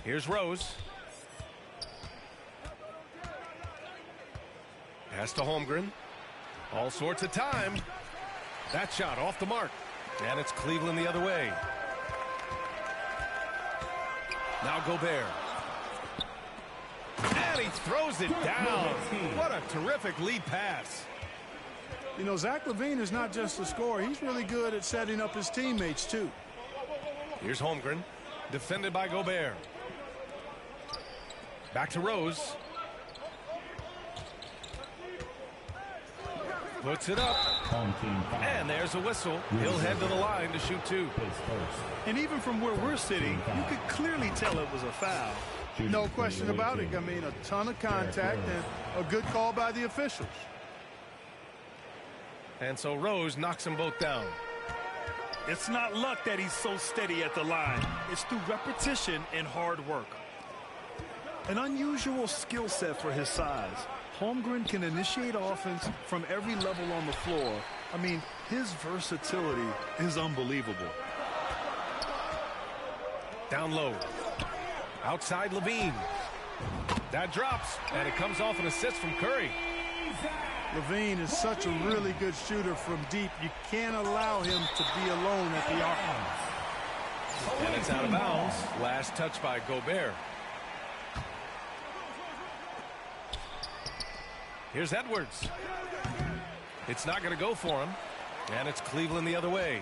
Here's Rose. Pass to Holmgren. All sorts of time. That shot off the mark. And it's Cleveland the other way. Now Gobert. And he throws it down. What a terrific lead pass. You know, Zach LaVine is not just a scorer. He's really good at setting up his teammates, too. Here's Holmgren. Defended by Gobert. Back to Rose. Puts it up. And there's a whistle. He'll head to the line to shoot two. And even from where we're sitting, you could clearly tell it was a foul. No question about it. I mean, a ton of contact and a good call by the officials. And so Rose knocks them both down. It's not luck that he's so steady at the line. It's through repetition and hard work. An unusual skill set for his size. Holmgren can initiate offense from every level on the floor. I mean, his versatility is unbelievable. Down low. Outside LaVine. That drops, and it comes off an assist from Curry. LaVine is such a really good shooter from deep. You can't allow him to be alone at the arc. And it's out of bounds. Last touch by Gobert. Here's Edwards. It's not going to go for him. And it's Cleveland the other way.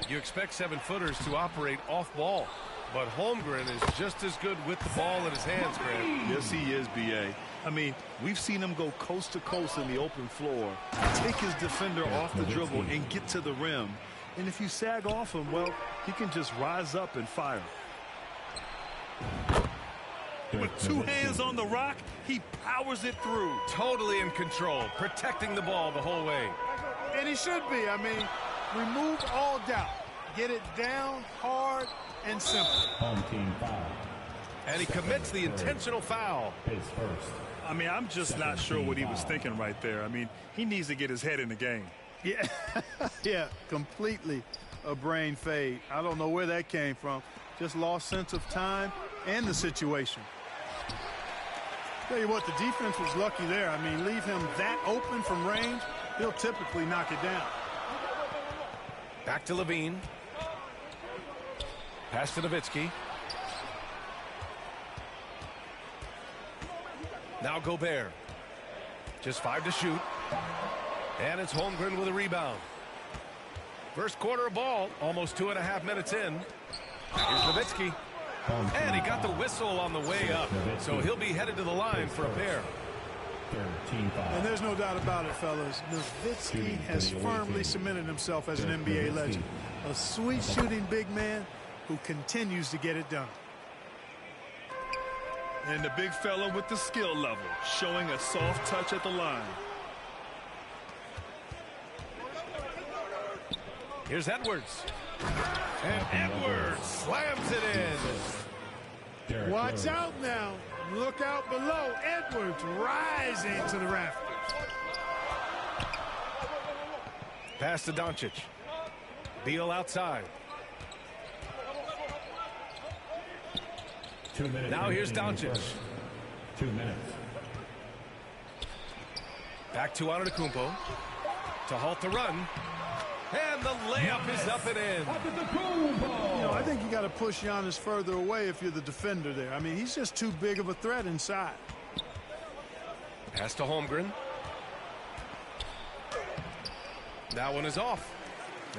You expect 7-footers to operate off ball. But Holmgren is just as good with the ball in his hands, Grant. Yes, he is, B.A. I mean, we've seen him go coast to coast in the open floor, take his defender off the dribble and get to the rim. And if you sag off him, well, he can just rise up and fire. With two hands on the rock, he powers it through. Totally in control, protecting the ball the whole way. And he should be. I mean, remove all doubt. Get it down, hard, and simple. Home team foul. And he commits the intentional foul. His first. I mean, I'm just not sure what he was thinking right there. I mean, he needs to get his head in the game. Yeah, yeah, completely a brain fade. I don't know where that came from. Just lost sense of time and the situation. Tell you what, the defense was lucky there. I mean, leave him that open from range, he'll typically knock it down. Back to LaVine. Pass to Nowitzki. Now Gobert. Just 5 to shoot. And it's Holmgren with a rebound. First quarter of ball, almost 2.5 minutes in. Here's Nowitzki. And he got the whistle on the way up. So he'll be headed to the line for a pair. And there's no doubt about it, fellas. Nowitzki has firmly cemented himself as an NBA legend. A sweet shooting big man who continues to get it done. And the big fella with the skill level, showing a soft touch at the line. Here's Edwards. And Edwards slams it in. Watch out now. Look out below. Edwards rising to the rafters. Pass to Doncic. Beal outside. 2 minutes. Now here's Doncic. 2 minutes. Back to Antetokounmpo to halt the run. And the layup is up and in. You know, I think you got to push Giannis further away if you're the defender there. I mean, he's just too big of a threat inside. Pass to Holmgren. That one is off.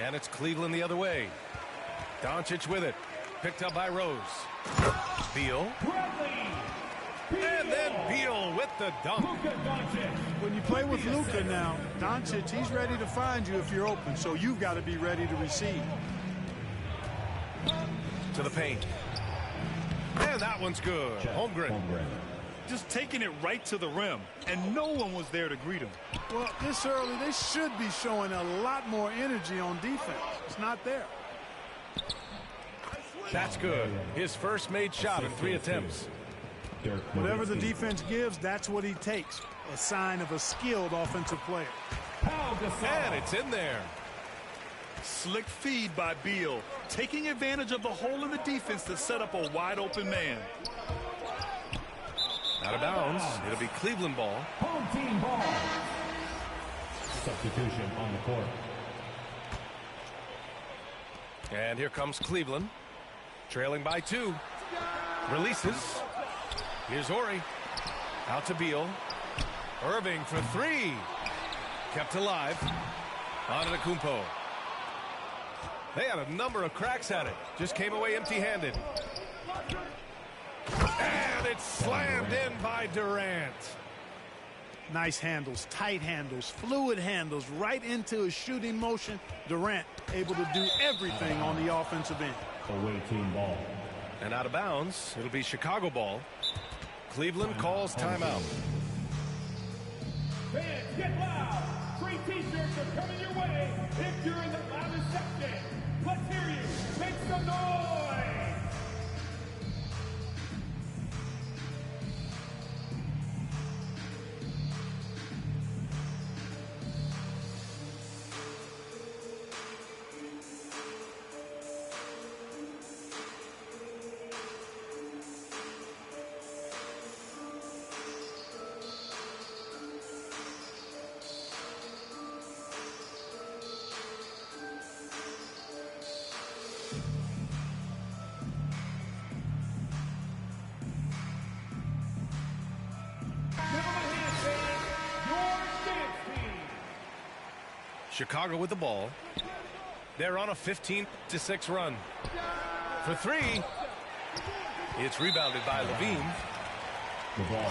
And it's Cleveland the other way. Doncic with it. Picked up by Rose. Beal. And then Beal with the dunk. When you play with Luka now, Doncic, he's ready to find you if you're open, so you've got to be ready to receive. To the paint. And that one's good. Holmgren. Just taking it right to the rim, and no one was there to greet him. Well, this early, they should be showing a lot more energy on defense. It's not there. That's good. His first made shot in 3 attempts. Whatever the defense gives, that's what he takes. A sign of a skilled offensive player. And it's in there. Slick feed by Beal, taking advantage of the hole in the defense to set up a wide open man. Out of bounds. It'll be Cleveland ball. Home team ball. Substitution on the court. And here comes Cleveland. Trailing by 2. Releases. Here's Horry. Out to Beal. Irving for 3. Kept alive. Antetokounmpo. They had a number of cracks at it. Just came away empty-handed. And it's slammed in by Durant. Nice handles, tight handles, fluid handles, right into his shooting motion. Durant able to do everything on the offensive end. Away team ball. And out of bounds, it'll be Chicago ball. Cleveland calls timeout. Fans, get loud. Free t-shirts are coming your way if you're in the loudest section. Let's hear you. Make some noise. Chicago with the ball. They're on a 15-6 run. For 3. It's rebounded by Levine.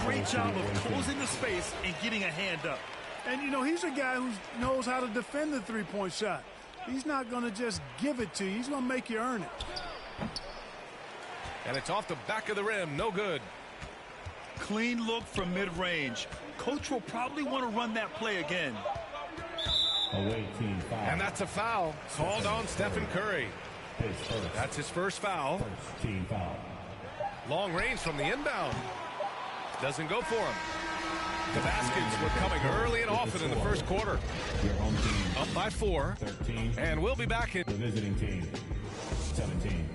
Great job of closing the space and getting a hand up. And, you know, he's a guy who knows how to defend the three-point shot. He's not going to just give it to you. He's going to make you earn it. And it's off the back of the rim. No good. Clean look from mid-range. Coach will probably want to run that play again. Away team foul. And that's a foul called on Stephen Curry. That's his first foul. First team foul. Long range from the inbound. Doesn't go for him. The baskets were coming early and often in the first quarter. Your home team Up by 4. 13. And we'll be back in. The visiting team 17.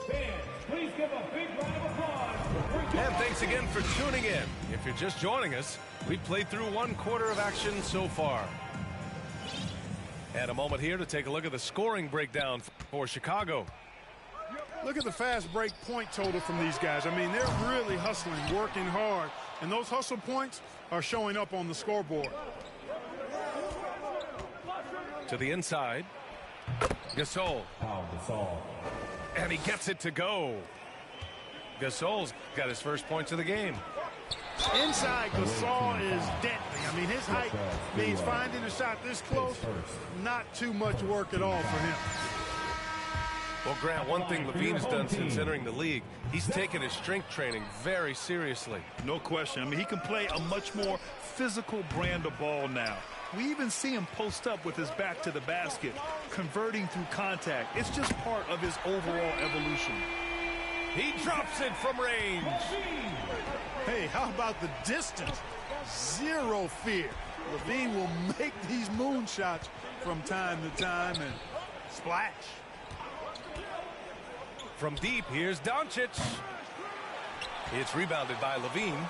Fans, please give a big round of applause. And thanks again for tuning in. If you're just joining us, we've played through 1 quarter of action so far. And a moment here to take a look at the scoring breakdown for Chicago. Look at the fast break point total from these guys. I mean, they're really hustling, working hard. And those hustle points are showing up on the scoreboard. To the inside. Gasol. Pau Gasol. And he gets it to go. Gasol's got his first points of the game. Inside, Gasol is deadly. I mean, his height means finding a shot this close, not too much work at all for him. Well, Grant, one thing Levine has done since entering the league, he's taken his strength training very seriously. No question. I mean, he can play a much more physical brand of ball now. We even see him post up with his back to the basket. converting through contact. It's just part of his overall evolution. He drops it from range. Hey, how about the distance? Zero fear. LaVine will make these moonshots from time to time and splash. From deep, here's Doncic. It's rebounded by LaVine.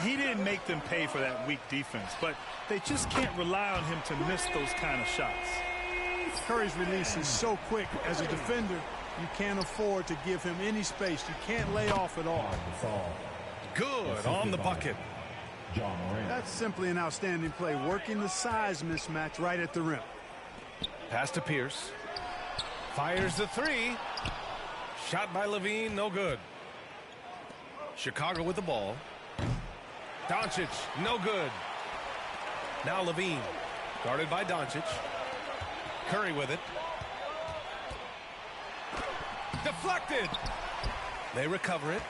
He didn't make them pay for that weak defense, but they just can't rely on him to miss those kind of shots. Curry's release is so quick. As a defender, you can't afford to give him any space. You can't lay off at all. Good on the bucket. John Morant. That's simply an outstanding play, working the size mismatch right at the rim. Pass to Pierce. Fires the three. Shot by LaVine, no good. Chicago with the ball. Doncic, no good. Now LaVine, guarded by Doncic. Curry with it. Deflected. They recover it.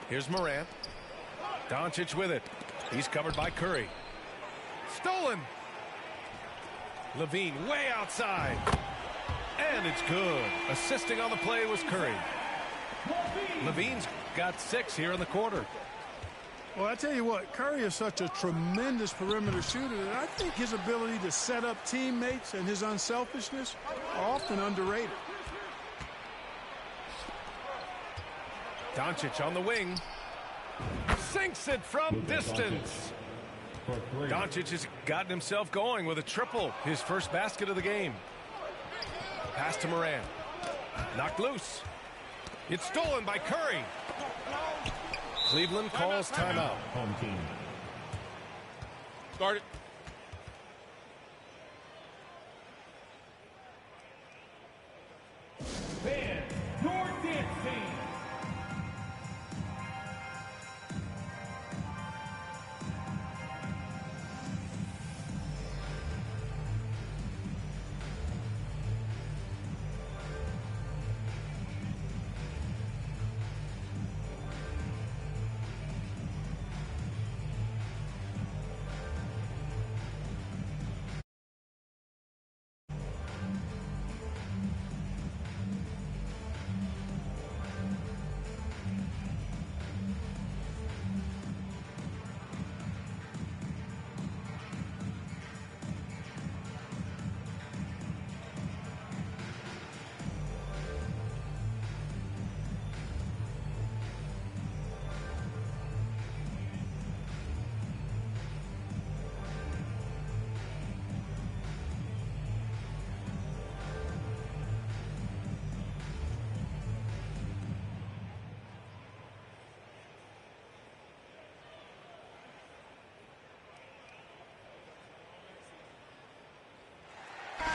Here's Morant. Doncic with it. He's covered by Curry. Stolen. LaVine way outside. And it's good. Assisting on the play was Curry. LaVine's got 6 here in the quarter. Well, I tell you what, Curry is such a tremendous perimeter shooter that I think his ability to set up teammates and his unselfishness are often underrated. Doncic on the wing. Sinks it from distance. Doncic has gotten himself going with a triple. His first basket of the game. Pass to Morant. Knocked loose. It's stolen by Curry. Cleveland calls timeout. Home team. Guard it. Fans, your dance team.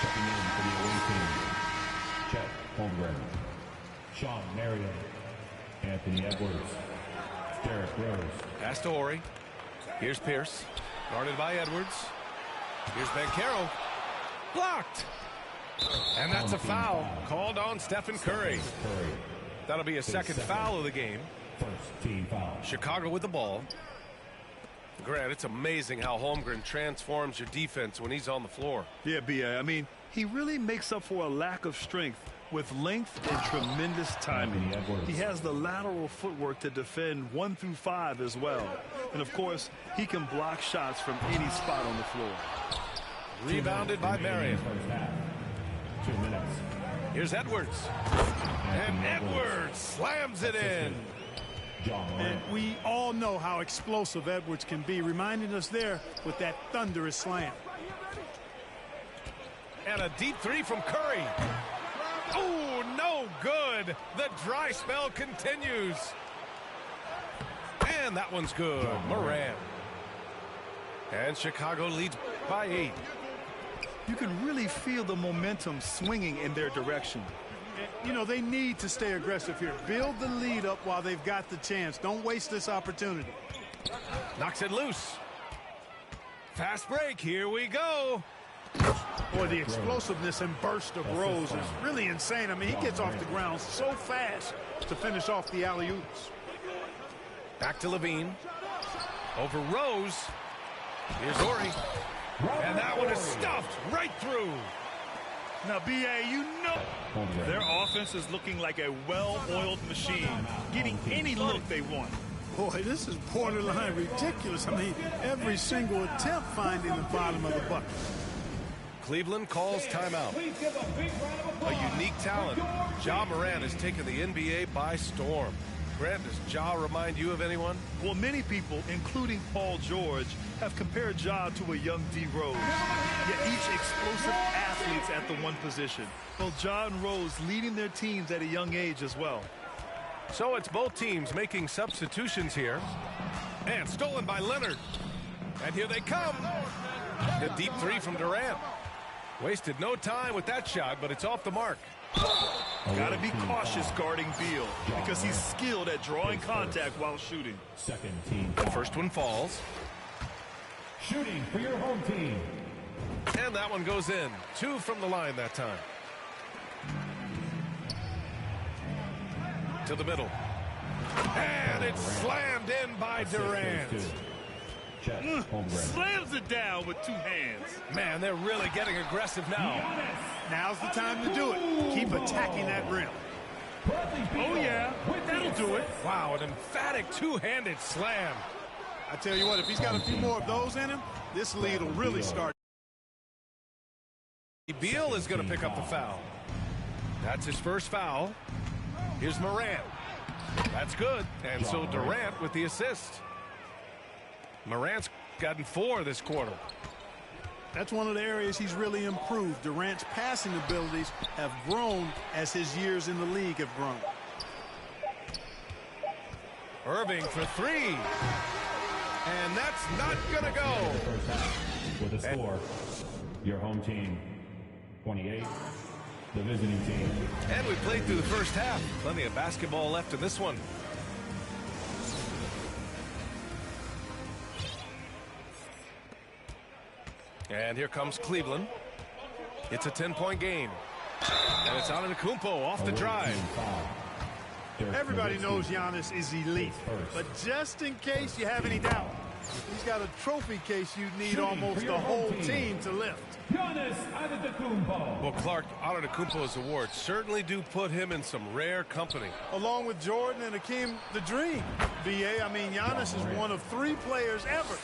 Checking in for the away team. Chet Holmgren. Sean Marion. Anthony Edwards. Derrick Rose. Pass to Horry. Here's Pierce. Guarded by Edwards. Here's Banchero. Blocked. And that's a foul called on Stephen Curry. Curry. That'll be a second foul of the game. First team foul. Chicago with the ball. Grant, it's amazing how Holmgren transforms your defense when he's on the floor. Yeah, B.A. I mean, he really makes up for a lack of strength with length and tremendous timing. He has the lateral footwork to defend 1 through 5 as well. And, of course, he can block shots from any spot on the floor. Rebounded by Marion. First half. 2 minutes. Here's Edwards. And Edwards slams it in. John And Morant. we all know how explosive Edwards can be, reminding us there with that thunderous slam. And a deep three from Curry. Oh, no good. The dry spell continues. And that one's good. Morant. And Chicago leads by 8. You can really feel the momentum swinging in their direction. You know, they need to stay aggressive here. Build the lead up while they've got the chance. Don't waste this opportunity. Knocks it loose. Fast break. Here we go. Boy, the explosiveness and burst of Rose is really insane. I mean, he gets off the ground so fast to finish off the alley-oops. Back to LaVine. Over Rose. Here's Ori. And that one is stuffed right through. Now, B.A., you know their offense is looking like a well-oiled machine, getting any look they want. Boy, this is borderline ridiculous. I mean, every single attempt finding the bottom of the bucket. Cleveland calls timeout. A unique talent. Ja Morant has taken the NBA by storm. Grant, does Ja remind you of anyone? Well, many people, including Paul George, have compared Ja to a young D. Rose. Yet each explosive athletes at the one position. Well, Ja and Rose leading their teams at a young age as well. So it's both teams making substitutions here. And stolen by Leonard. And here they come. The deep three from Durant. Wasted no time with that shot, but it's off the mark. Got to be cautious guarding Beal because he's skilled at drawing contact while shooting. Second team. The first one falls. Shooting for your home team. And that one goes in. 2 from the line that time. To the middle. And it's slammed in by Durant. Slams it down with 2 hands. Man, they're really getting aggressive now. Now's the time to do it. Keep attacking that rim. Oh, yeah. That'll do it. Wow, an emphatic two-handed slam. I tell you what, if he's got a few more of those in him, this lead will really start. Beal is going to pick up the foul. That's his first foul. Here's Morant. That's good. And so Durant with the assist. Morant's gotten 4 this quarter. That's one of the areas he's really improved. Durant's passing abilities have grown as his years in the league have grown. Irving for 3. And that's not going to go. First half with a score. Your home team, 28. The visiting team. And we played through the first half. Plenty of basketball left in this one. And here comes Cleveland. It's a 10-point game. And it's Antetokounmpo off the drive. Everybody knows Giannis is elite. But just in case you have any doubt, he's got a trophy case you need almost the whole team to lift. Giannis Antetokounmpo. Well, Clark, Antetokounmpo's awards certainly do put him in some rare company. Along with Jordan and Hakeem the Dream. B.A., I mean, Giannis is one of 3 players ever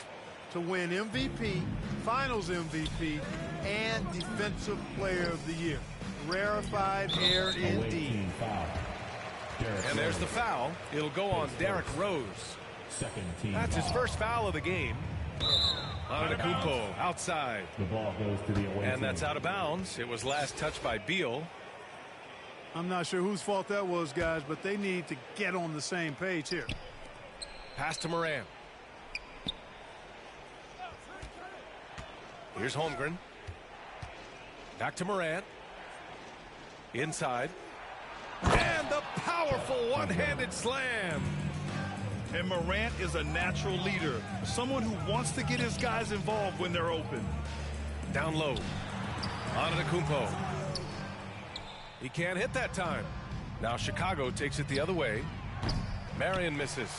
to win MVP, Finals MVP, and Defensive Player of the Year. Rarefied air indeed. And there's the foul. It'll go on Derrick Rose. Second team. That's his first foul of the game. Antetokounmpo outside. The ball goes to the away team. And that's out of bounds. It was last touched by Beal. I'm not sure whose fault that was, guys, but they need to get on the same page here. Pass to Morant. Here's Holmgren. Back to Morant. Inside. And the powerful one-handed slam. And Morant is a natural leader, someone who wants to get his guys involved when they're open. Down low. Antetokounmpo. He can't hit that time. Now Chicago takes it the other way. Marion misses.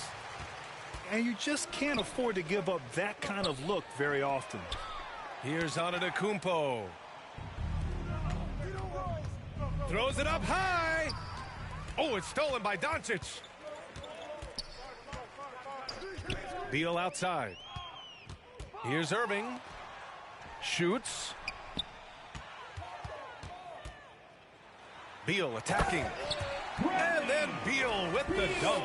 And you just can't afford to give up that kind of look very often. Here's Antetokounmpo. Throws it up high. Oh, it's stolen by Doncic. Beal outside. Here's Irving. Shoots. Beal attacking. And then Beal with the dunk.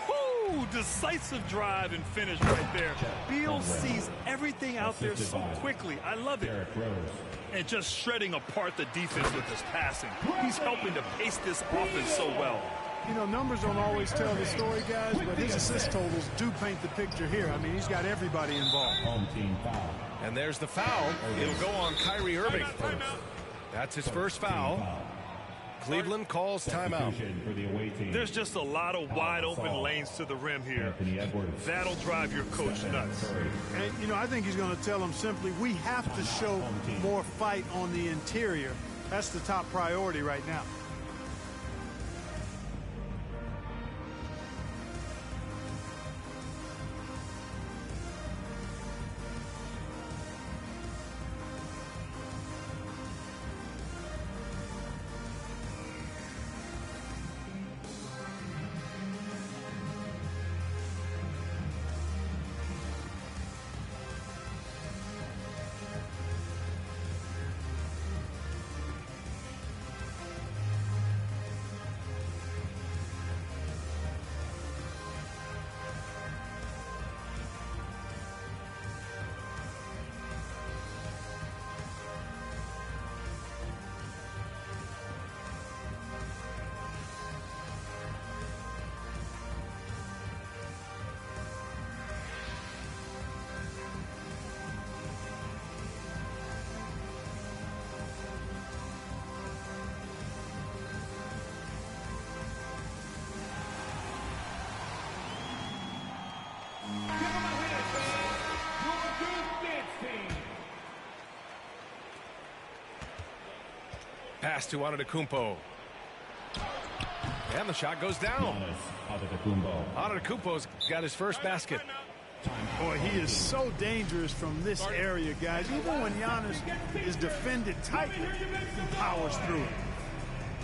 Woo! Decisive drive and finish right there. Beal sees everything out there so quickly. I love it. And just shredding apart the defense with his passing. He's helping to pace this offense so well. You know, numbers don't always tell the story, guys, but his assist totals do paint the picture here. I mean, he's got everybody involved. Home team foul. And there's the foul. It'll go on Kyrie Irving. That's his first foul. Cleveland calls timeout. For the away team. There's just a lot of wide open lanes to the rim here. Anthony Edwards. That'll drive your coach nuts. And, you know, I think he's going to tell them simply, we have to show more fight on the interior. That's the top priority right now. Pass to Antetokounmpo. And the shot goes down. Antetokounmpo's got his first basket. Boy, he is so dangerous from this area, guys. Even when Giannis is defended tightly, he powers through it.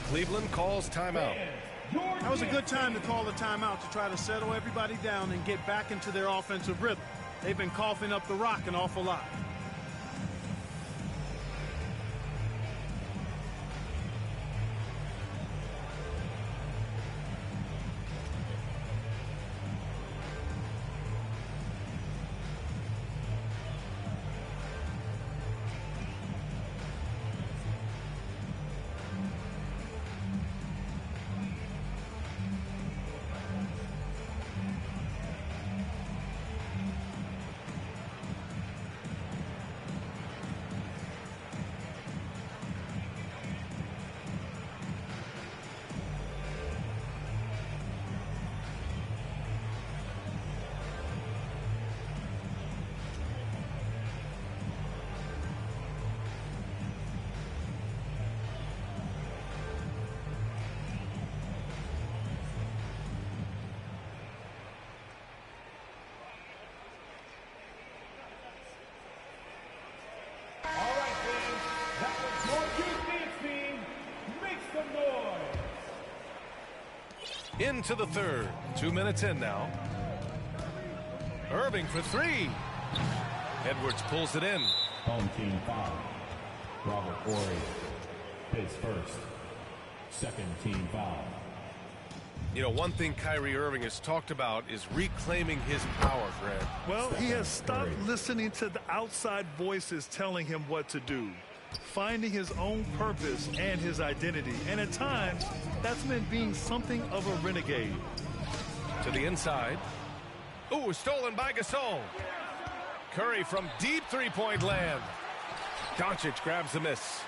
Cleveland calls timeout. That was a good time to call the timeout to try to settle everybody down and get back into their offensive rhythm. They've been coughing up the rock an awful lot. Into the third. 2 minutes in now. Irving for three. Edwards pulls it in. Home team foul. Robert Horry, his first. Second team foul. You know, one thing Kyrie Irving has talked about is reclaiming his power, Grant. Well, he has stopped listening to the outside voices telling him what to do, finding his own purpose and his identity. And at times, that's meant being something of a renegade. To the inside. Ooh, stolen by Gasol. Curry from deep three-point land. Doncic grabs the miss.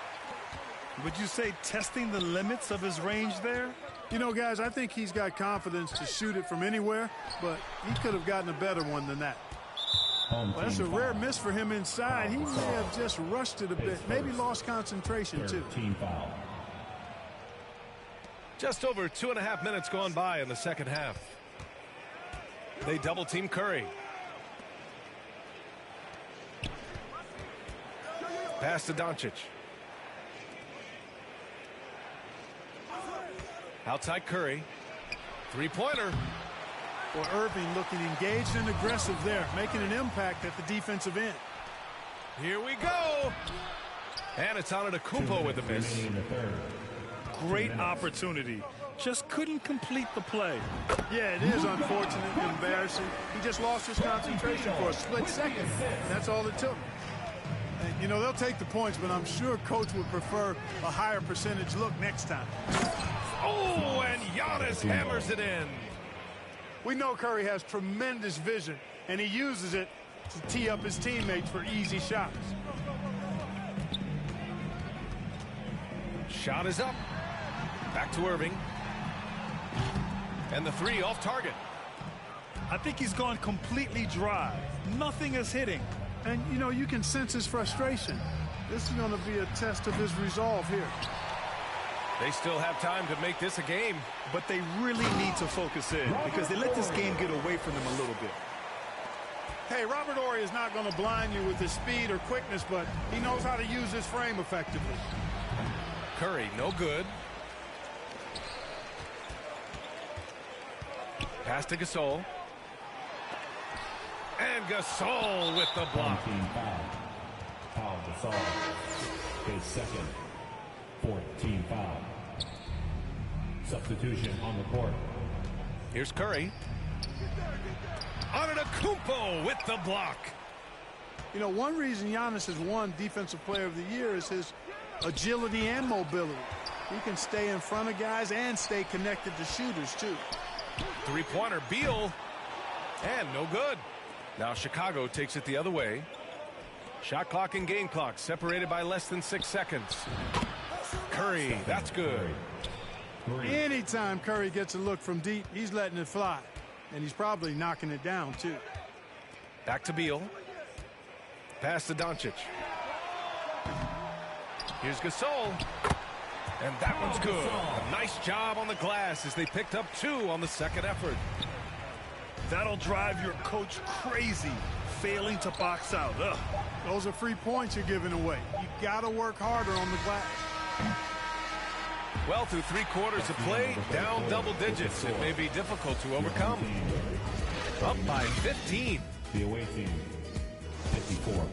Would you say testing the limits of his range there? You know, guys, I think he's got confidence to shoot it from anywhere, but he could have gotten a better one than that. Well, that's a rare miss for him inside. He may have just rushed it a bit, maybe lost concentration too. Team foul. Just over 2.5 minutes gone by in the second half. They double team Curry. Pass to Doncic. Outside Curry. Three-pointer. Well, Irving looking engaged and aggressive there, making an impact at the defensive end. Here we go. And it's Antetokounmpo with the miss. Great opportunity. Just couldn't complete the play. Yeah, it is unfortunate and embarrassing. He just lost his concentration for a split second. That's all it took. And, you know, they'll take the points, but I'm sure Coach would prefer a higher percentage look next time. Oh, and Giannis hammers it in. We know Curry has tremendous vision, and he uses it to tee up his teammates for easy shots. Shot is up. Back to Irving. And the three off target. I think he's gone completely dry. Nothing is hitting. And, you know, you can sense his frustration. This is going to be a test of his resolve here. They still have time to make this a game. But they really need to focus in because they let this game get away from them a little bit. Hey, Robert Horry is not going to blind you with his speed or quickness, but he knows how to use his frame effectively. Curry, no good. Pass to Gasol. And Gasol with the block. Team foul. Foul Gasol. His second. Fourth team foul. Substitution on the court. Here's Curry. Antetokounmpo with the block. You know, one reason Giannis has won Defensive Player of the Year is his agility and mobility. He can stay in front of guys and stay connected to shooters, too. Three-pointer, Beal. And no good. Now Chicago takes it the other way. Shot clock and game clock separated by less than 6 seconds. Curry, that's good. Anytime Curry gets a look from deep, he's letting it fly. And he's probably knocking it down, too. Back to Beal. Pass to Doncic. Here's Gasol. And that one's good. A nice job on the glass as they picked up 2 on the second effort. That'll drive your coach crazy, failing to box out. Ugh. Those are free points you're giving away. You got to work harder on the glass. Well, through 3 quarters of play, down double digits. It may be difficult to overcome. Up by 15. The away team, 54.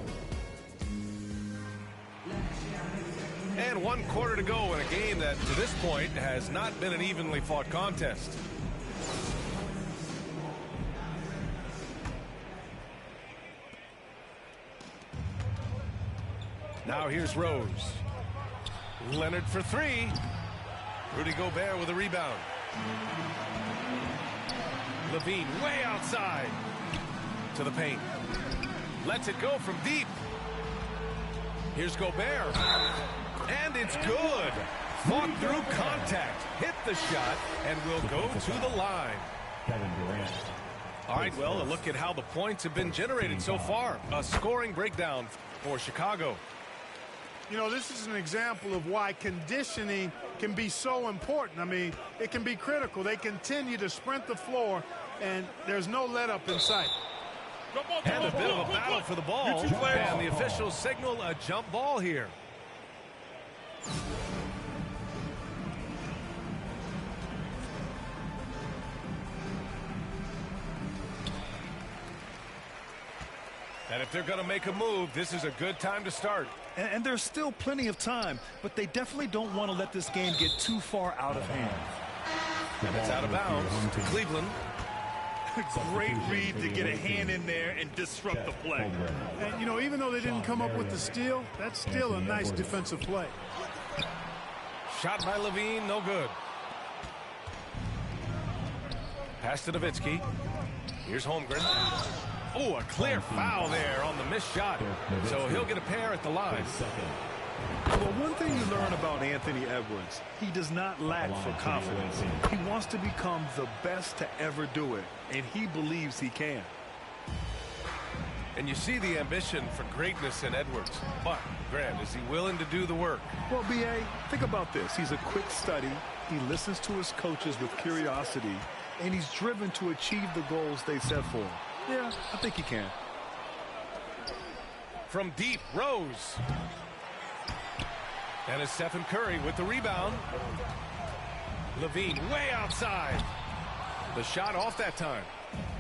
And 1 quarter to go in a game that, to this point, has not been an evenly fought contest. Now here's Rose. Leonard for 3. Rudy Gobert with a rebound. Levine way outside to the paint. Lets it go from deep. Here's Gobert. And it's good. Fought through contact. Hit the shot and will go to the line. Kevin Durant. All right, well, a look at how the points have been generated so far. A scoring breakdown for Chicago. You know, this is an example of why conditioning can be so important. I mean, it can be critical. They continue to sprint the floor, and there's no let-up in sight. And a bit of a battle for the ball. And the officials signal a jump ball here. And if they're going to make a move, this is a good time to start. And there's still plenty of time, but they definitely don't want to let this game get too far out of hand. And it's out of bounds to Cleveland. Great read to get a hand in there and disrupt the play. And, you know, even though they didn't come up with the steal, that's still a nice defensive play. Shot by Levine, no good. Pass to Nowitzki. Here's Holmgren. Oh, a clear foul there on the missed shot. So he'll get a pair at the line. Well, one thing you learn about Anthony Edwards, he does not lack for confidence. He wants to become the best to ever do it, and he believes he can. And you see the ambition for greatness in Edwards. But, Grant, is he willing to do the work? Well, B.A., think about this. He's a quick study. He listens to his coaches with curiosity, and he's driven to achieve the goals they set for him. Yeah, I think he can. From deep, Rose. And it's Stephen Curry with the rebound. Levine way outside. The shot off that time.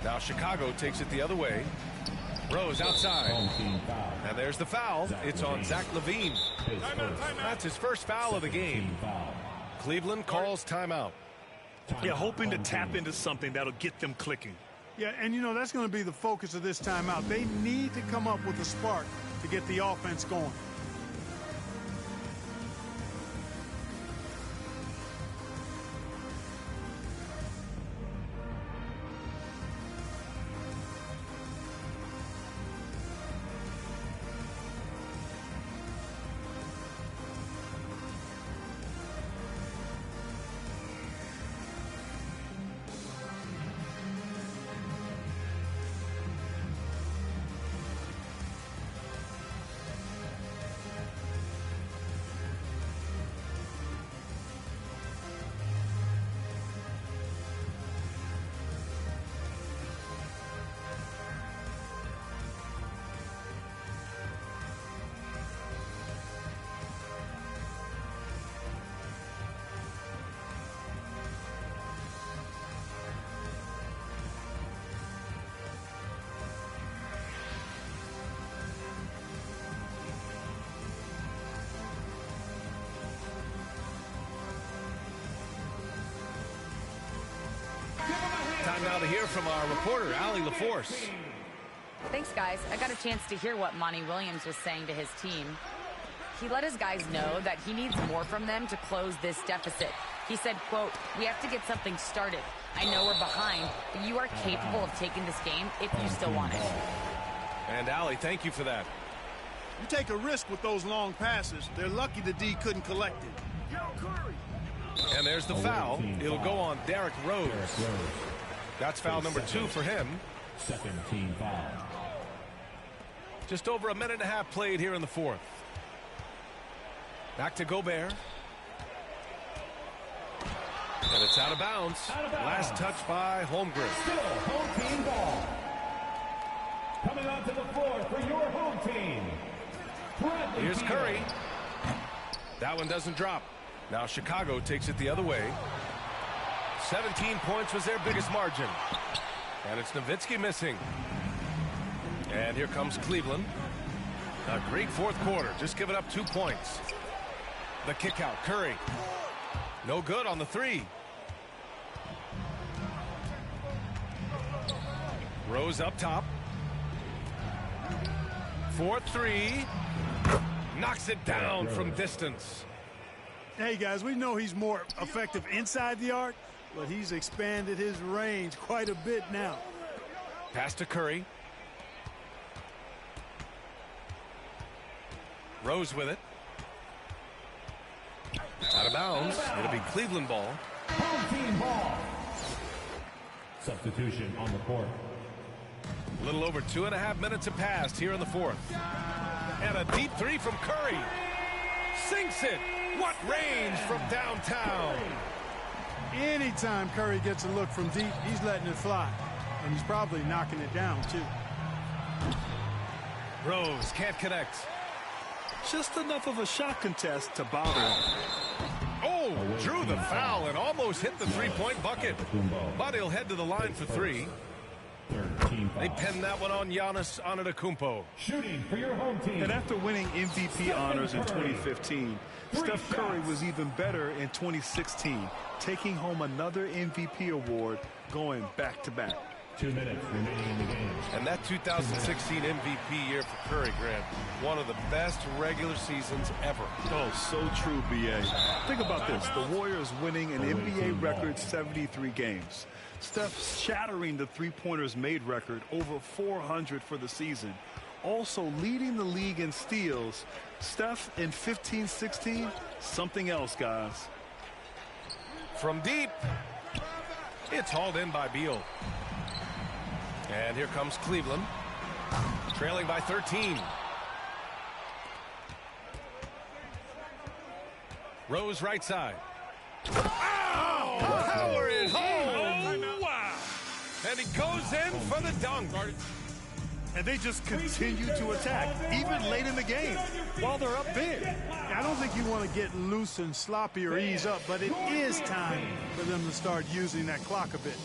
Now Chicago takes it the other way. Rose outside. And there's the foul. It's on Zach LaVine. That's his first foul of the game. Cleveland calls timeout. Yeah, hoping to tap into something that'll get them clicking. Yeah, and you know, that's going to be the focus of this timeout. They need to come up with a spark to get the offense going. Time now to hear from our reporter, Allie LaForce. Thanks, guys. I got a chance to hear what Monty Williams was saying to his team. He let his guys know that he needs more from them to close this deficit. He said, quote, "We have to get something started. I know we're behind, but you are capable of taking this game if you still want it." And Allie, thank you for that. You take a risk with those long passes. They're lucky the D couldn't collect it. And there's the foul. It'll go on Derrick Rose. That's foul number 2 for him. Second team foul. Just over a minute and a half played here in the fourth. Back to Gobert. It's out of bounds. Last touch by Holmgren. Still home team ball. Coming onto the floor for your home team. Bradley Here's Beal. Curry. That one doesn't drop. Now Chicago takes it the other way. 17 points was their biggest margin. And it's Nowitzki missing. And here comes Cleveland. A great fourth quarter. Just giving up 2 points. The kick out. Curry. No good on the three. Rose up top. 4-3. Knocks it down from distance. Hey, guys, we know he's more effective inside the arc, but he's expanded his range quite a bit now. Pass to Curry. Rose with it. Out of bounds. It'll be Cleveland ball. Home team ball. Substitution on the court. A little over 2.5 minutes have passed here in the fourth. And a deep three from Curry. Sinks it. What range from downtown. Anytime Curry gets a look from deep, he's letting it fly. And he's probably knocking it down, too. Rose can't connect. Just enough of a shot contest to bother him. Oh, drew the foul and almost hit the three-point bucket. But he'll head to the line for three. They pinned that one on Giannis Antetokounmpo. Shooting for your home team. And after winning MVP honors in 2015, Steph Curry was even better in 2016, taking home another MVP award, going back-to-back. 2 minutes remaining in the game. And that 2016 MVP year for Curry, Grant, one of the best regular seasons ever. Oh, so true, B.A. Think about this. The Warriors winning an NBA record 73 games. Steph shattering the three-pointers made record, over 400 for the season. Also leading the league in steals. Steph in 15-16, something else, guys. From deep, it's hauled in by Beal. And here comes Cleveland, trailing by 13. Rose right side. Oh, power it home. Oh, wow. And he goes in for the dunk. And they just continue to attack, even late in the game, while they're up big. I don't think you want to get loose and sloppy or ease up, but it is time for them to start using that clock a bit.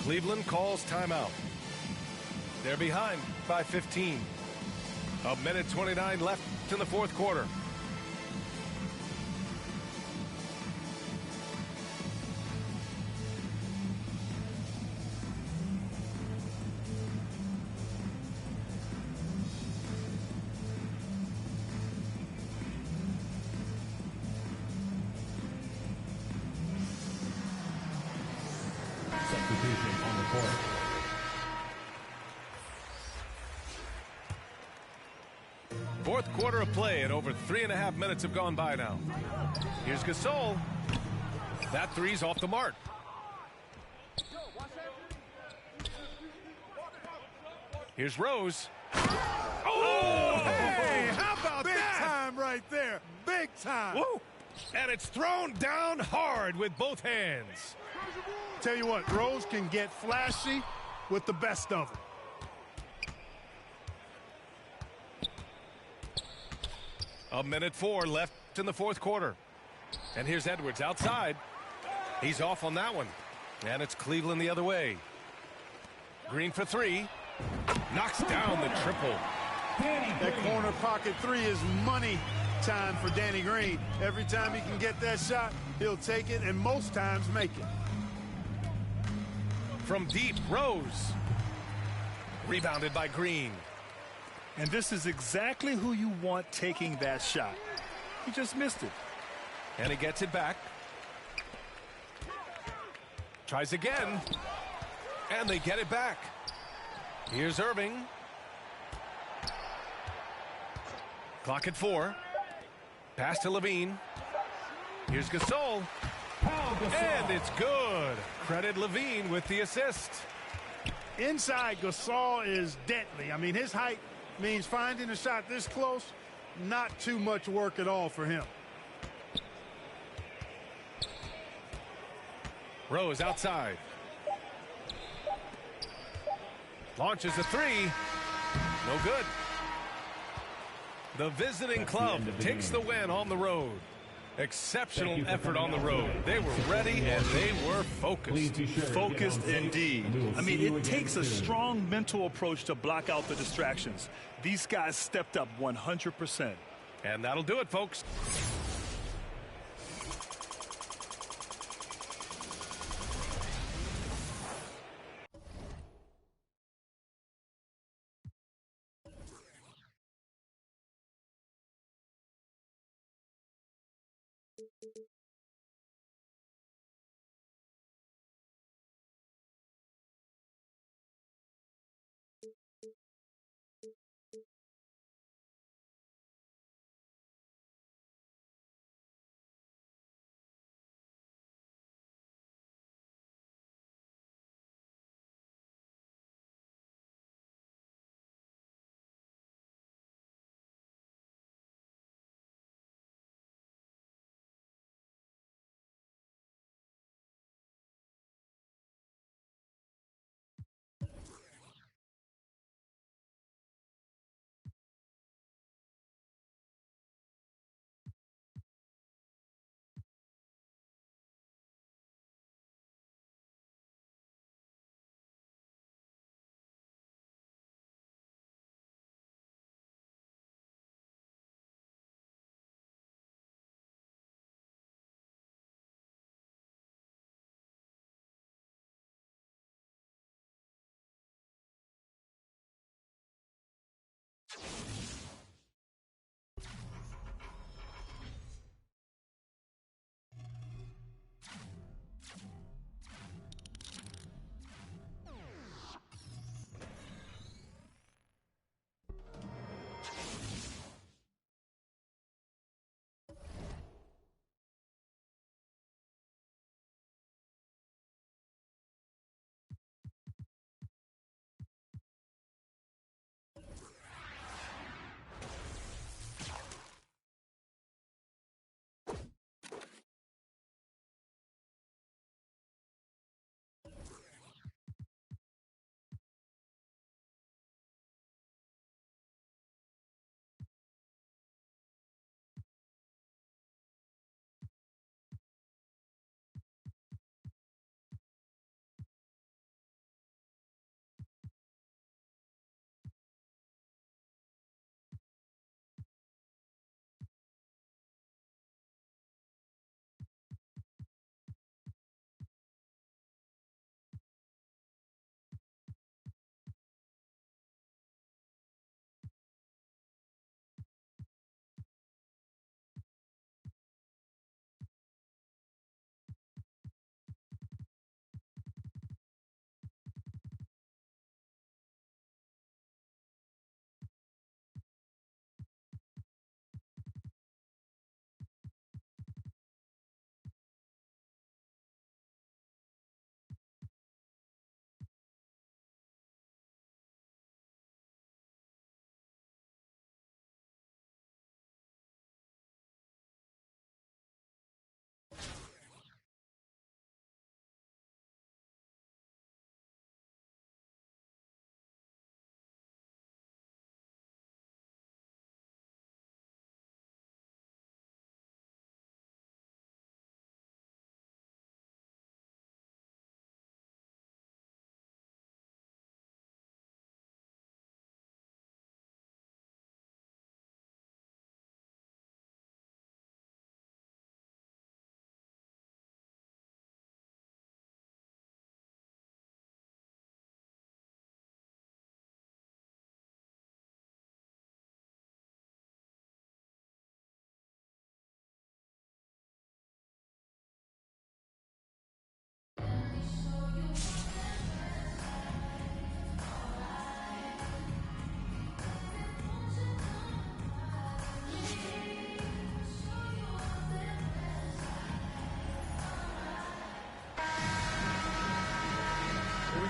Cleveland calls timeout. They're behind by 15. A minute 29 left in the fourth quarter. Substitution on the court. Fourth quarter of play, and over 3.5 minutes have gone by now. Here's Gasol. That three's off the mark. Here's Rose. Oh, Hey, how about big time right there? Big time. Woo. And it's thrown down hard with both hands. Tell you what, Rose can get flashy with the best of them. A minute 4 left in the fourth quarter. And here's Edwards outside. He's off on that one. And it's Cleveland the other way. Green for three. Knocks down the triple. That corner pocket three is money time for Danny Green. Every time he can get that shot, he'll take it, and most times make it. From deep, Rose. Rebounded by Green. And this is exactly who you want taking that shot. He just missed it. And he gets it back. Tries again. And they get it back. Here's Irving. Clock at 4. Pass to Levine. Here's Gasol. And it's good. Credit Levine with the assist. Inside, Gasol is deadly. I mean, his height means finding a shot this close, not too much work at all for him. Rose outside. Launches a three. No good. The visiting club takes the win on the road. Exceptional effort on the road. They were ready and they were focused. Focused indeed. I mean, it takes a strong mental approach to block out the distractions. These guys stepped up 100%. And that'll do it, folks.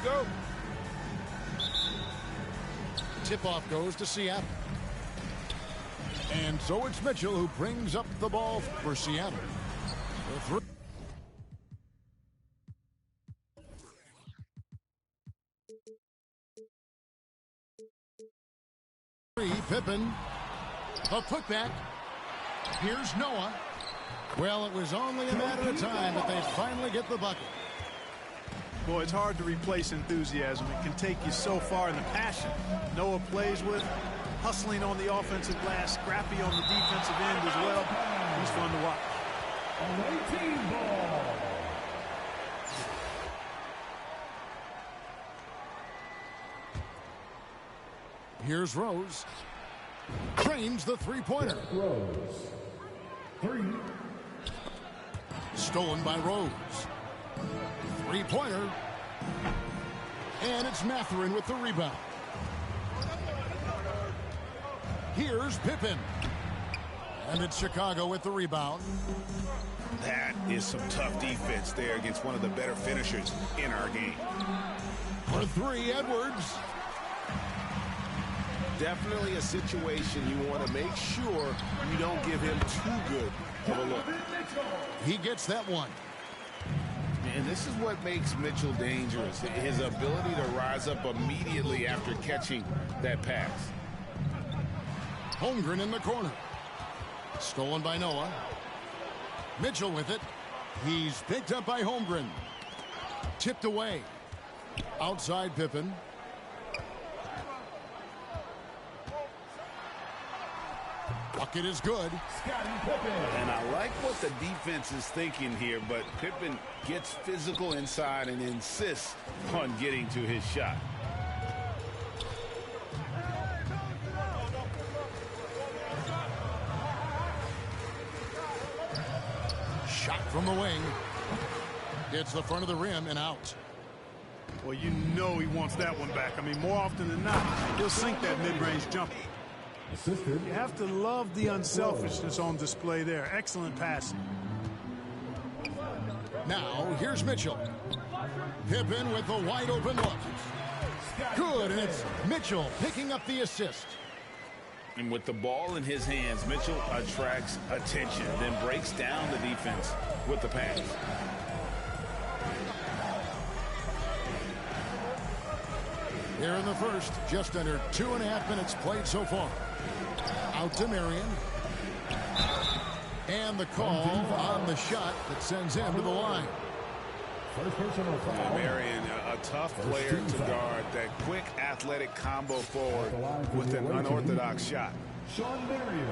Go. Tip-off goes to Seattle. And so it's Mitchell who brings up the ball for Seattle. Pippen. A putback. Here's Noah. Well, it was only a matter of time, but they finally get the bucket. Boy, it's hard to replace enthusiasm. It can take you so far in the passion Noah plays with, hustling on the offensive glass, scrappy on the defensive end as well. He's fun to watch. Away team ball. Here's Rose. Trains the three-pointer. Rose. 3. Stolen by Rose. Three-pointer. And it's Mathurin with the rebound. Here's Pippen. And it's Chicago with the rebound. That is some tough defense there against one of the better finishers in our game. For 3, Edwards. Definitely a situation you want to make sure you don't give him too good of a look. He gets that one. And this is what makes Mitchell dangerous. His ability to rise up immediately after catching that pass. Holmgren in the corner. Stolen by Noah. Mitchell with it. He's picked up by Holmgren. Tipped away. Outside Pippen. Bucket is good. And I like what the defense is thinking here, but Pippen gets physical inside and insists on getting to his shot. Shot from the wing. Hits the front of the rim and out. Well, you know he wants that one back. I mean, more often than not, he'll sink that mid-range jumper. Assisted. You have to love the unselfishness on display there. Excellent passing. Now, here's Mitchell. Pippen with a wide open look. Good, and it's Mitchell picking up the assist. And with the ball in his hands, Mitchell attracts attention, then breaks down the defense with the pass. Here in the first, just under 2.5 minutes played so far. Out to Marion. And the call on the shot that sends him to the line. First personal foul. Marion, a tough player to guard. That quick athletic combo forward with an unorthodox shot. Sean Marion.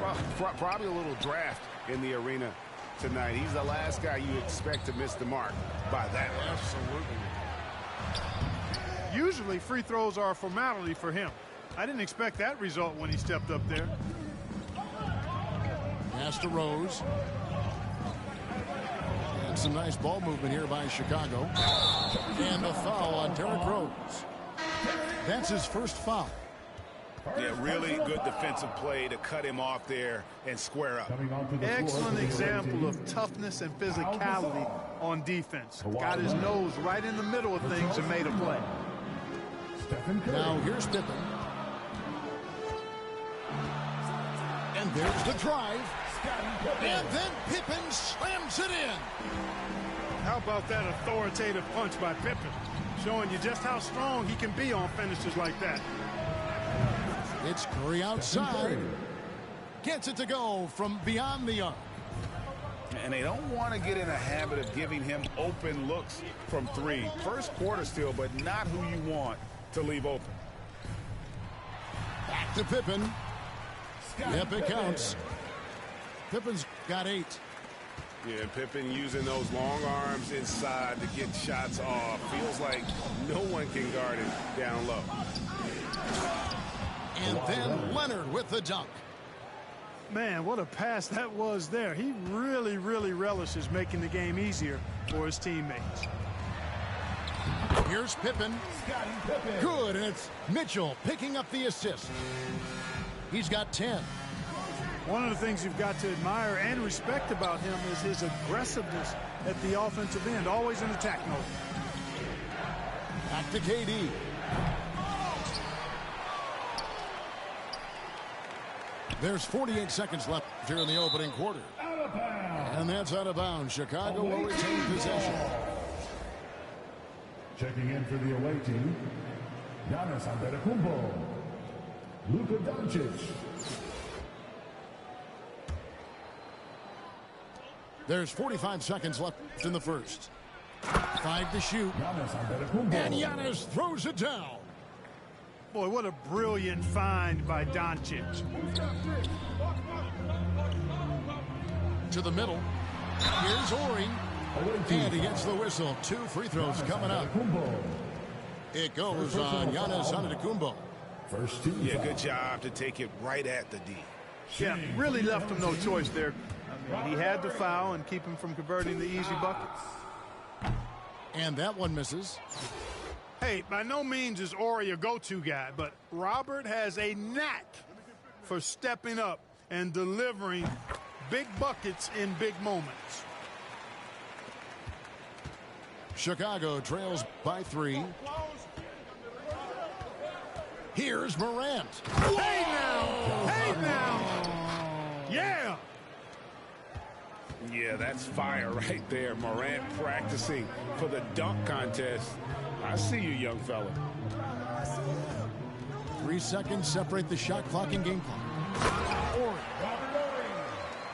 Probably a little draft in the arena tonight. He's the last guy you expect to miss the mark by that much. Absolutely. Usually free throws are a formality for him. I didn't expect that result when he stepped up there. Pass to Rose. And some nice ball movement here by Chicago. And the foul on Derrick Rose. That's his first foul. Yeah, really good defensive play to cut him off there and square up. Excellent example of toughness and physicality on defense. Got his nose right in the middle of things and made a play. Now here's Pippen. And there's the drive. And then Pippen slams it in. How about that authoritative punch by Pippen? Showing you just how strong he can be on finishes like that. It's Curry outside. Gets it to go from beyond the arc. And they don't want to get in a habit of giving him open looks from 3. First quarter still, but not who you want to leave open. Back to Pippen. Yep, it counts. Pippen's got 8. Yeah, Pippen using those long arms inside to get shots off. Feels like no one can guard him down low. And then Leonard with the dunk. Man, what a pass that was there. He really, really relishes making the game easier for his teammates. Here's Pippen. Good, and it's Mitchell picking up the assist. He's got 10. One of the things you've got to admire and respect about him is his aggressiveness at the offensive end, always in attack mode. Back to KD. There's 48 seconds left here in the opening quarter. And that's out of bounds. Chicago will retain possession. Checking in for the away team, Giannis Antetokounmpo. Luka Doncic. There's 45 seconds left in the first. 5 to shoot. Giannis Antetokounmpo. And Giannis throws it down. Boy, what a brilliant find by Doncic. To the middle. Here's Ori. And he gets the whistle. 2 free throws coming up. It goes on Giannis Antetokounmpo. First team. Yeah, foul. good job to take it right at the D. Yeah, really left him no choice there. I mean, he had to foul and keep him from converting the easy buckets. And that one misses. Hey, by no means is Ori a go-to guy, but Robert has a knack for stepping up and delivering big buckets in big moments. Chicago trails by 3. Here's Morant. Hey now! Hey now! Yeah! Yeah, that's fire right there. Morant practicing for the dunk contest. I see you, young fella. 3 seconds separate the shot clock and game clock. Ori.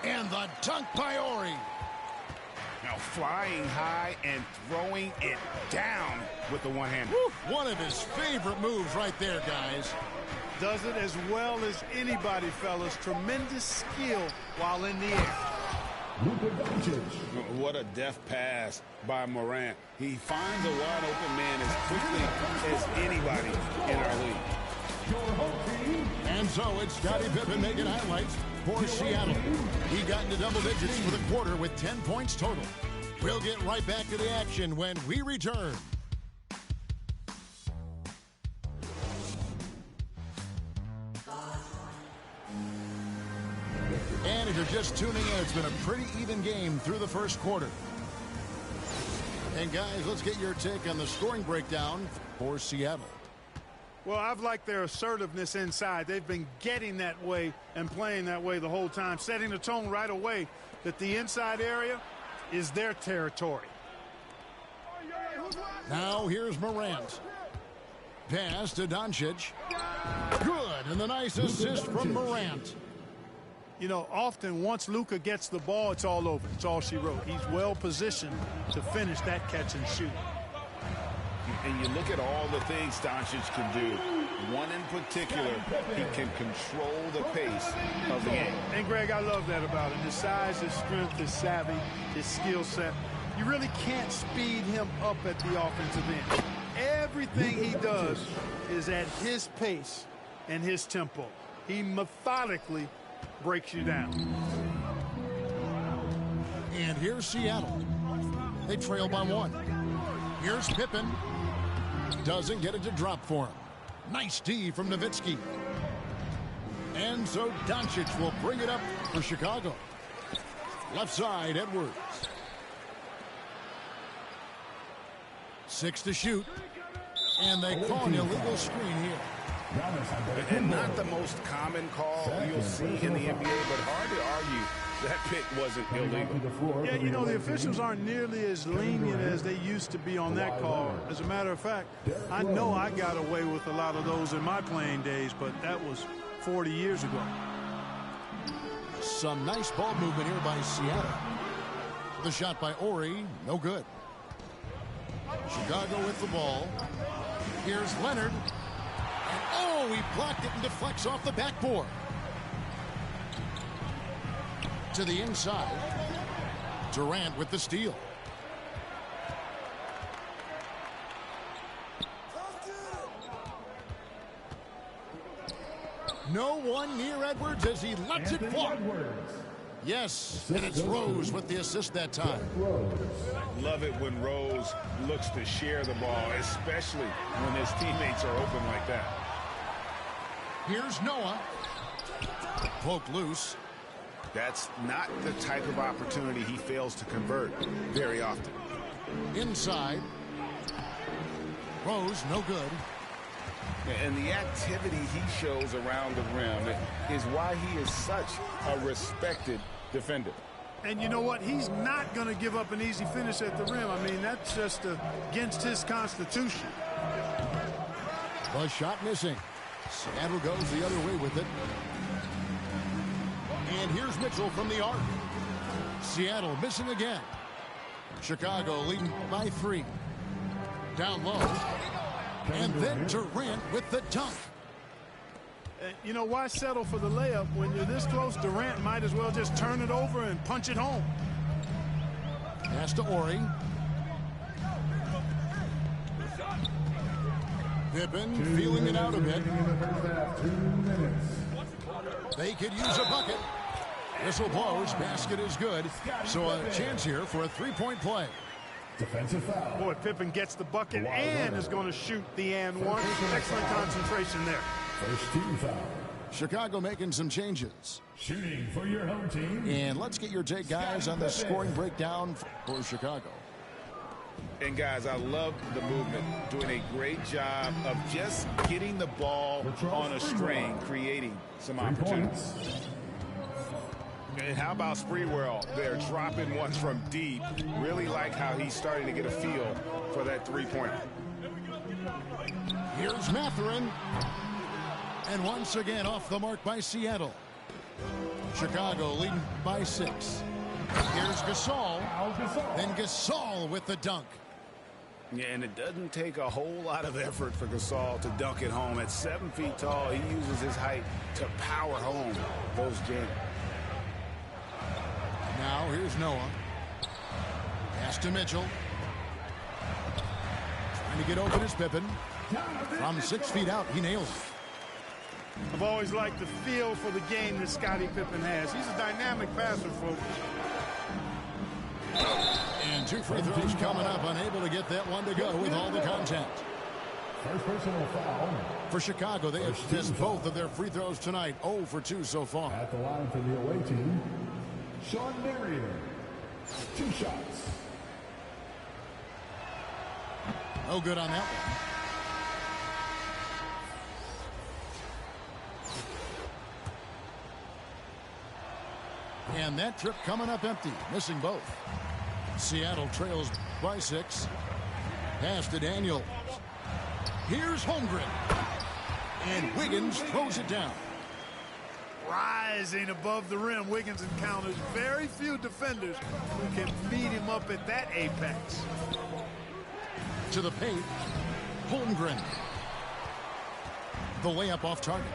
And the dunk by Ori. Now flying high and throwing it down with the one-hander. One of his favorite moves right there, guys. Does it as well as anybody, fellas. Tremendous skill while in the air. Luka Doncic. What a deft pass by Morant. He finds a wide-open man as quickly as anybody in our league. And so it's Scottie Pippen making highlights for Seattle. He got into double digits for the quarter with 10 points total. We'll get right back to the action when we return. And if you're just tuning in, it's been a pretty even game through the first quarter. And guys, let's get your take on the scoring breakdown for Seattle. Well, I've liked their assertiveness inside. They've been getting that way and playing that way the whole time, setting the tone right away that the inside area is their territory. Now here's Morant. Pass to Doncic. Good, and the nice assist from Morant. You know, often once Luka gets the ball, it's all over. It's all she wrote. He's well positioned to finish that catch and shoot. And you look at all the things Doncic can do. One in particular, he can control the pace of the game. And, Greg, I love that about him. His size, his strength, his savvy, his skill set. You really can't speed him up at the offensive end. Everything he does is at his pace and his tempo. He methodically breaks you down. And here's Seattle. They trail by 1. Here's Pippen. Doesn't get it to drop for him. Nice D from Nowitzki. And so Doncic will bring it up for Chicago. Left side, Edwards. 6 to shoot. And they call an illegal screen here. And not the most common call you'll see in the NBA, but hard to argue that pick wasn't illegal. Yeah, you know, the officials aren't nearly as lenient as they used to be on that call. As a matter of fact, I know I got away with a lot of those in my playing days, but that was 40 years ago. Some nice ball movement here by Seattle. The shot by Ori, no good. Chicago with the ball. Here's Leonard. And oh, he blocked it and deflects off the backboard. To the inside. Durant with the steal. No one near Edwards as he lets it fall. Yes, and it's Rose with the assist that time. Love it when Rose looks to share the ball, especially when his teammates are open like that. Here's Noah. Poke loose. That's not the type of opportunity he fails to convert very often. Inside. Rose, no good. And the activity he shows around the rim is why he is such a respected defender. And you know what? He's not going to give up an easy finish at the rim. I mean, that's just against his constitution. The shot missing. Seattle goes the other way with it. And here's Mitchell from the arc. Seattle missing again. Chicago leading by 3. Down low. And then Durant with the dunk. You know, why settle for the layup when you're this close? Durant might as well just turn it over and punch it home. Pass to Ori. Pippen feeling it out a bit. They could use a bucket. Whistle blows. Basket is good. So a chance here for a three-point play. Defensive foul. Boy, Pippen gets the bucket and is going to shoot the and one. Excellent concentration there. First team foul. Chicago making some changes. Shooting for your home team. And let's get your take, guys, on the scoring breakdown for Chicago. And, guys, I love the movement. Doing a great job of just getting the ball on a string, creating some opportunities. And how about Sprewell? They're dropping ones from deep. Really like how he's starting to get a feel for that three-pointer. Here's Mathurin. And once again off the mark by Seattle. Chicago leading by 6. Here's Gasol. Then Gasol with the dunk. Yeah, and it doesn't take a whole lot of effort for Gasol to dunk it home. At 7 feet tall, he uses his height to power home those jams. Now here's Noah. Pass to Mitchell. Trying to get open is Pippen. From 6 feet out, he nails it. I've always liked the feel for the game that Scottie Pippen has. He's a dynamic passer, folks. And 2 free throws coming up, unable to get that one to go with all the contact. First personal foul. For Chicago, they have missed both of their free throws tonight. 0 for 2 so far. At the line for the away team, Sean Marion. 2 shots. No good on that one. And that trip coming up empty, missing both. Seattle trails by 6. Pass to Daniels. Here's Holmgren. And Wiggins throws it down. Rising above the rim, Wiggins encounters very few defenders who can beat him up at that apex. To the paint, Holmgren. The layup off target.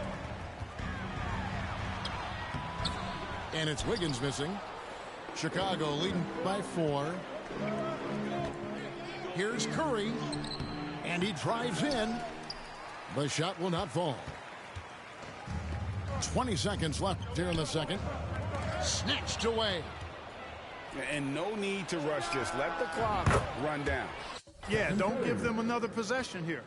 And it's Wiggins missing. Chicago leading by 4. Here's Curry. And he drives in. The shot will not fall. 20 seconds left here in the second. Snatched away. And no need to rush this. Let the clock run down. Yeah, don't give them another possession here.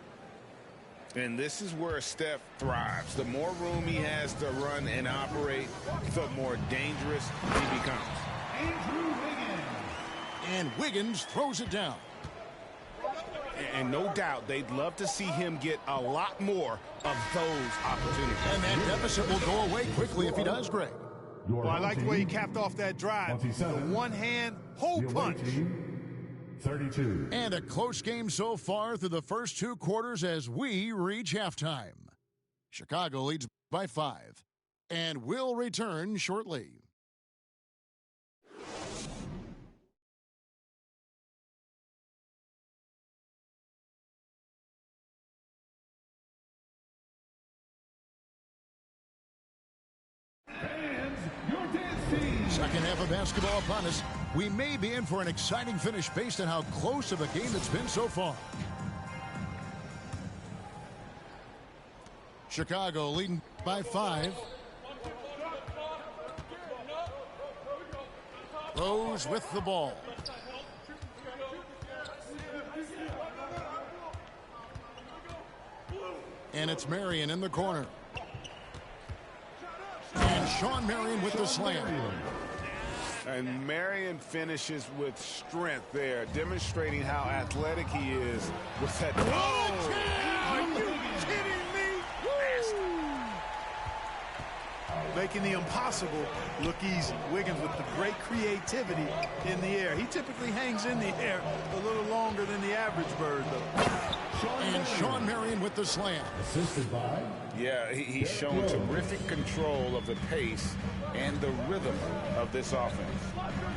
And this is where Steph thrives. The more room he has to run and operate, the more dangerous he becomes. And Wiggins throws it down. And no doubt they'd love to see him get a lot more of those opportunities. And that deficit will go away quickly if he does, Greg. Well, I like the way he capped off that drive. The one-hand hole punch. 32. And a close game so far through the first 2 quarters as we reach halftime. Chicago leads by 5. And will return shortly. Second half of basketball upon us. We may be in for an exciting finish based on how close of a game it's been so far. Chicago leading by 5. Rose with the ball. And it's Marion in the corner. And Sean Marion with the slam. And Marion finishes with strength there, demonstrating how athletic he is with that. Are you kidding me? making the impossible look easy. Wiggins with the great creativity in the air. He typically hangs in the air a little longer than the average bird, though. And Shawn Marion with the slam. Assisted by Yeah, he's shown terrific control of the pace and the rhythm of this offense.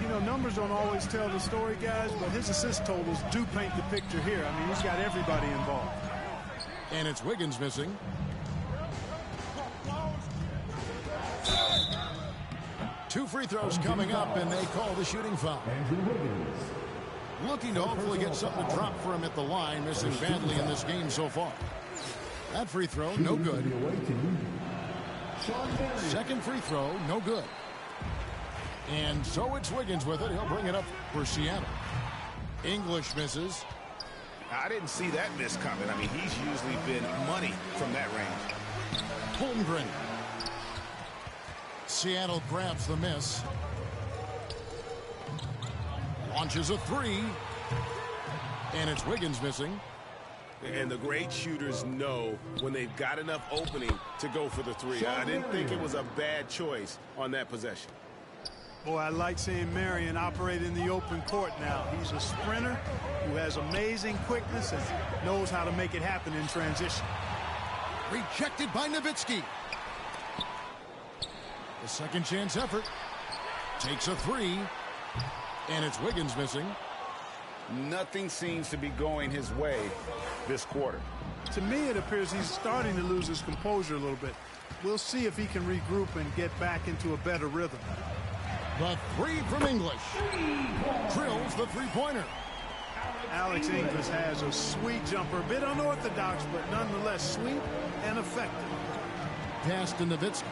You know, numbers don't always tell the story, guys, but his assist totals do paint the picture here. I mean, he's got everybody involved. And it's Wiggins missing. Two free throws coming up, and they call the shooting foul. Andrew Wiggins. Looking to hopefully get something to drop for him at the line, missing badly in this game so far. That free throw, no good. The away team, Shawn Marion. Second free throw, no good. And so it's Wiggins with it. He'll bring it up for Seattle. English misses. I didn't see that miss coming. I mean, he's usually been money from that range. Holmgren. Seattle grabs the miss. Launches a three. And it's Wiggins missing. And the great shooters know when they've got enough opening to go for the three. I didn't think it was a bad choice on that possession. Boy, I like seeing Marion operate in the open court now. He's a sprinter who has amazing quickness and knows how to make it happen in transition. Rejected by Nowitzki. The second chance effort. Takes a three. And it's Wiggins missing. Nothing seems to be going his way this quarter. To me, it appears he's starting to lose his composure a little bit. We'll see if he can regroup and get back into a better rhythm. The three from English. Drills the three-pointer. Alex English has a sweet jumper, a bit unorthodox, but nonetheless sweet and effective. Pass to Nowitzki.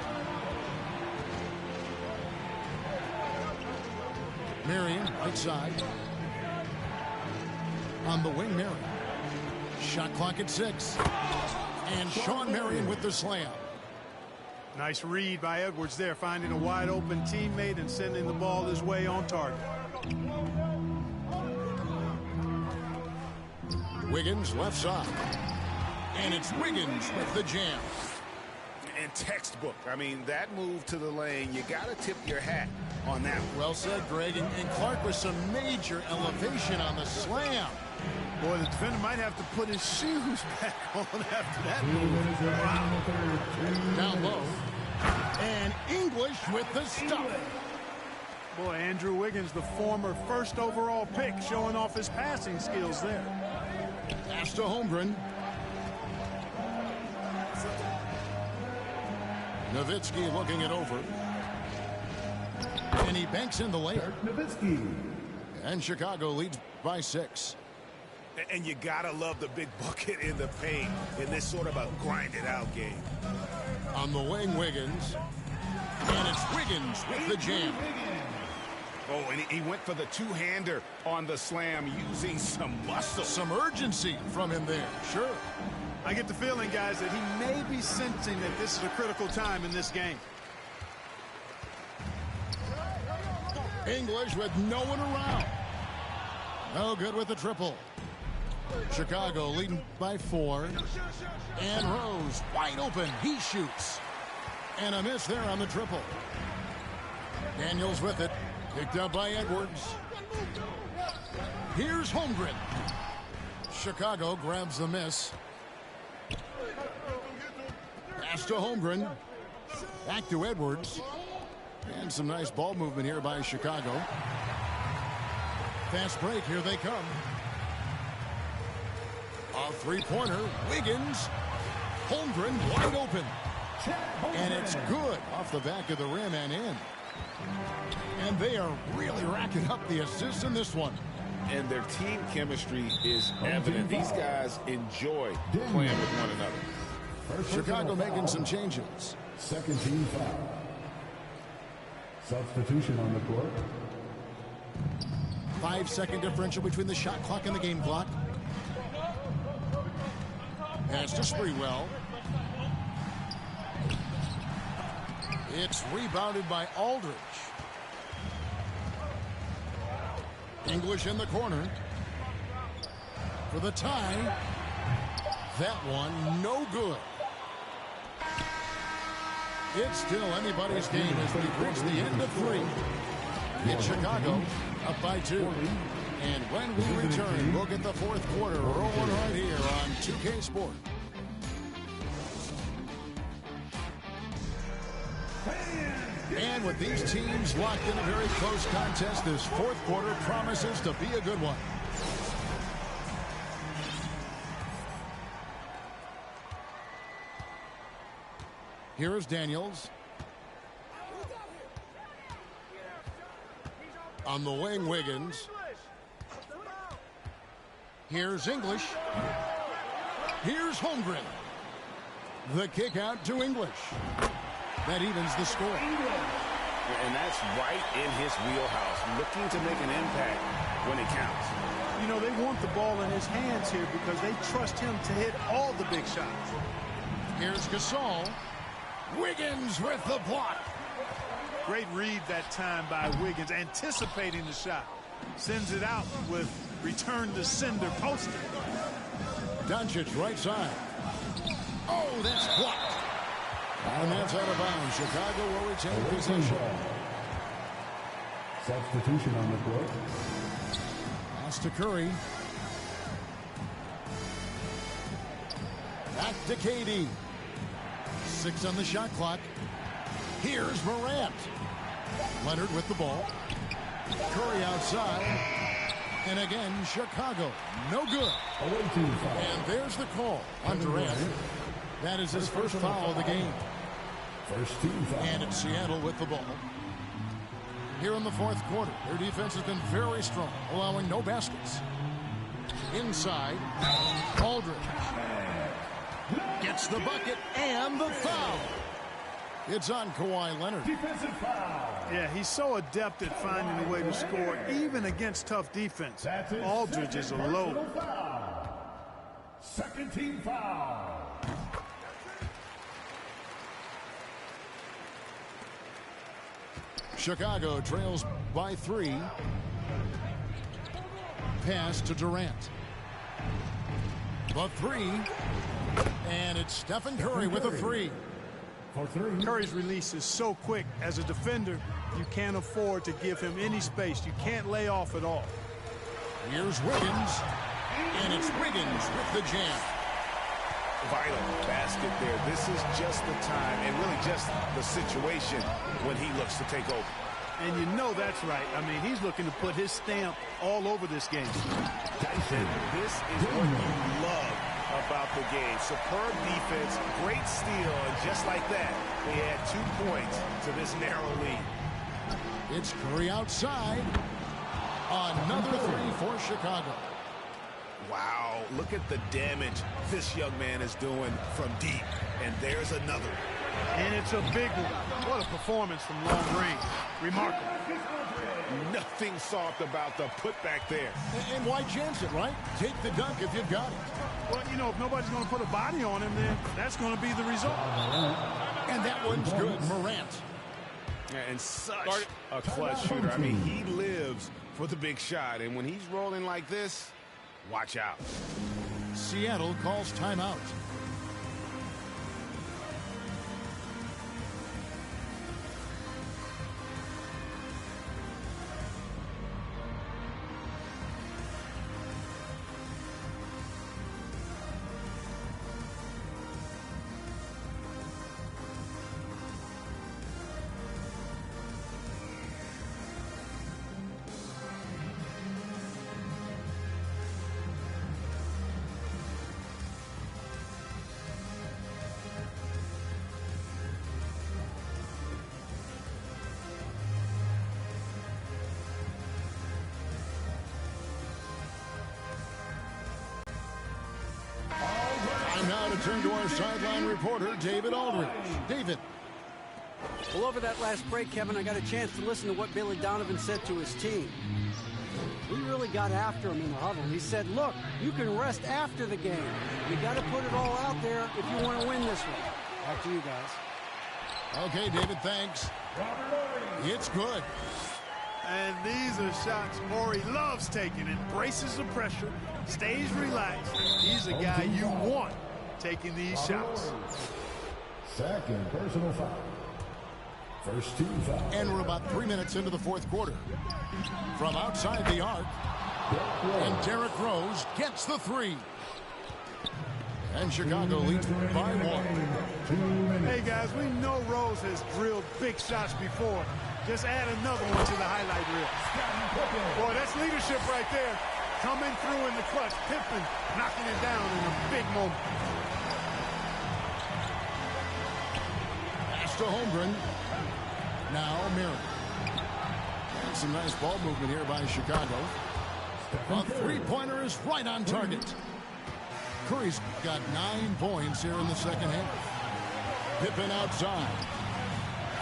Marion, right side. On the wing, Marion. Shot clock at 6. And Shawn Marion with the slam. Nice read by Edwards there, finding a wide open teammate and sending the ball his way on target. Wiggins left side. And it's Wiggins with the jam. And textbook. I mean, that move to the lane, you got to tip your hat on that one. Well said, Greg. And Clark with some major elevation on the slam. Boy, the defender might have to put his shoes back on after that move. Wow. Down low. And English with the stop. Boy, Andrew Wiggins, the former first overall pick, showing off his passing skills there. Pass to Holmgren. Nowitzki looking it over. And he banks in the layup. Nowitzki. And Chicago leads by 6. And you got to love the big bucket in the paint in this sort of a grinded-out game. On the wing, Wiggins. And it's Wiggins with the jam. Oh, and he went for the two-hander on the slam using some muscle. Some urgency from him there. Sure. I get the feeling, guys, that he may be sensing that this is a critical time in this game. English with no one around. No good with the triple. Chicago leading by 4. And Rose wide open. He shoots. And a miss there on the triple. Daniels with it. Picked up by Edwards. Here's Holmgren. Chicago grabs the miss. Pass to Holmgren. Back to Edwards. And some nice ball movement here by Chicago. Fast break. Here they come. A three-pointer. Wiggins. Holmgren wide open. And it's good off the back of the rim and in. And they are really racking up the assists in this one. And their team chemistry is evident. These guys enjoy playing with one another. Chicago making some changes. Second team foul. Substitution on the court. 5-second differential between the shot clock and the game clock. Pass to Sprewell. It's rebounded by Aldridge. English in the corner. For the tie. That one no good. It's still anybody's game as we reach the end of 3. It's Chicago up by 2. And when we return, we'll get the fourth quarter rolling right here on 2K Sport. And with these teams locked in a very close contest, this fourth quarter promises to be a good one. Here is Daniels. On the wing, Wiggins. Here's English. Here's Holmgren. The kick out to English. That evens the score. And that's right in his wheelhouse, looking to make an impact when it counts. You know, they want the ball in his hands here because they trust him to hit all the big shots. Here's Gasol. Wiggins with the block. Great read that time by Wiggins, anticipating the shot. Sends it out with return to sender posted. Doncic right side. Oh, that's blocked. And that's out of bounds. Chicago will retain possession. Substitution on the court. Pass to Curry. Back to KD. 6 on the shot clock. Here's Morant. Leonard with the ball. Curry outside. And again, Chicago. No good. And there's the call on Durant. That is his first foul of the game. First team foul. And it's Seattle with the ball. Here in the fourth quarter, their defense has been very strong, allowing no baskets. Inside, Aldridge gets the bucket and the foul. It's on Kawhi Leonard. Defensive foul. Yeah, he's so adept at finding a way to score, even against tough defense. Aldridge is a load. Second team foul. Chicago trails by 3. Pass to Durant. The 3. And it's Stephen Curry with a 3. For 3. Curry's release is so quick. As a defender, you can't afford to give him any space. You can't lay off at all. Here's Wiggins. And it's Wiggins with the jam. Vital basket there. This is just the time and really just the situation when he looks to take over. And you know that's right. I mean, he's looking to put his stamp all over this game. And this is what you love about the game. Superb defense, great steal, and just like that, they add 2 points to this narrow lead. It's Curry outside. Another 3 for Chicago. Wow, look at the damage this young man is doing from deep. And there's another. And it's a big one. What a performance from long range. Remarkable. Nothing soft about the putback there. And why chance it, right? Take the dunk if you've got it. Well, you know, if nobody's going to put a body on him, then that's going to be the result. And that one's good. Morant. And such a clutch shooter. I mean, he lives for the big shot. And when he's rolling like this, watch out. Seattle calls timeout. Now to turn to our sideline reporter, David Aldridge. David. Well, over that last break, Kevin, I got a chance to listen to what Billy Donovan said to his team. He really got after him in the huddle. He said, look, you can rest after the game. You got to put it all out there if you want to win this one. Back to you guys. Okay, David, thanks. It's good. And these are shots Morey loves taking. Embraces the pressure, stays relaxed. He's a guy you want taking these shots. Second personal foul. First team foul. And we're about 3 minutes into the fourth quarter. From outside the arc, and Derrick Rose gets the three. And Chicago leads by 1. Hey, guys, we know Rose has drilled big shots before. Just add another one to the highlight reel. Boy, that's leadership right there. Coming through in the clutch. Pippen knocking it down in a big moment. Pass to Holmgren. Now Marion. And some nice ball movement here by Chicago. A three-pointer is right on target. Curry's got 9 points here in the second half. Pippen outside.